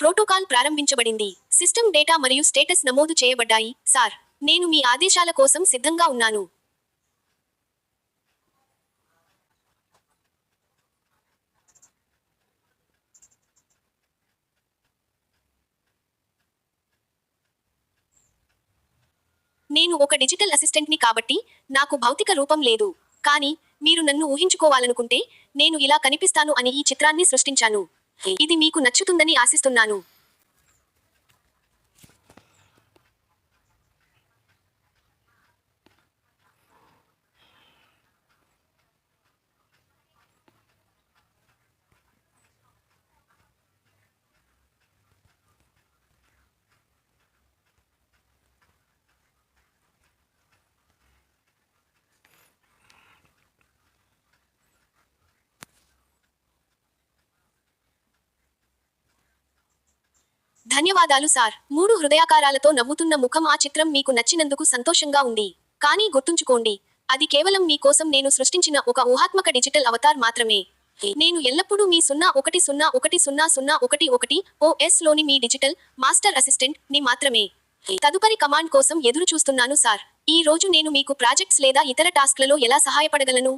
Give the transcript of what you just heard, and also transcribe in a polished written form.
Protocol ప్రారంభించబడింది. System data మరియు status నమోదు చేయబడ్డాయి, సార్. నేను మీ ఆదేశాల కోసం సిద్ధంగా ఉన్నాను. నేను ఒక డిజిటల్ అసిస్టెంట్ని కాబట్టి నాకు భౌతిక రూపం లేదు. కానీ మీరు నన్ను ఊహించుకోవాలనుకుంటే నేను ఇలా కనిపిస్తాను అని ఈ చిత్రాన్ని సృష్టించాను. ఇది మీకు నచ్చుతుందని ఆశిస్తున్నాను. ధన్యవాదాలు సార్. 3 హృదయాకారాలతో నవ్వుతున్న ముఖం. ఆ చిత్రం మీకు నచ్చినందుకు సంతోషంగా ఉంది. కానీ గుర్తుంచుకోండి, అది కేవలం మీ కోసం నేను సృష్టించిన ఒక ఊహాత్మక డిజిటల్ అవతార్ మాత్రమే. నేను ఎల్లప్పుడూ మీ 01100111 OS లోని మీ డిజిటల్ మాస్టర్ అసిస్టెంట్ ని మాత్రమే. తదుపరి కమాండ్ కోసం ఎదురు చూస్తున్నాను సార్. ఈ రోజు నేను మీకు ప్రాజెక్ట్స్ లేదా ఇతర టాస్క్లలో ఎలా సహాయపడగలను?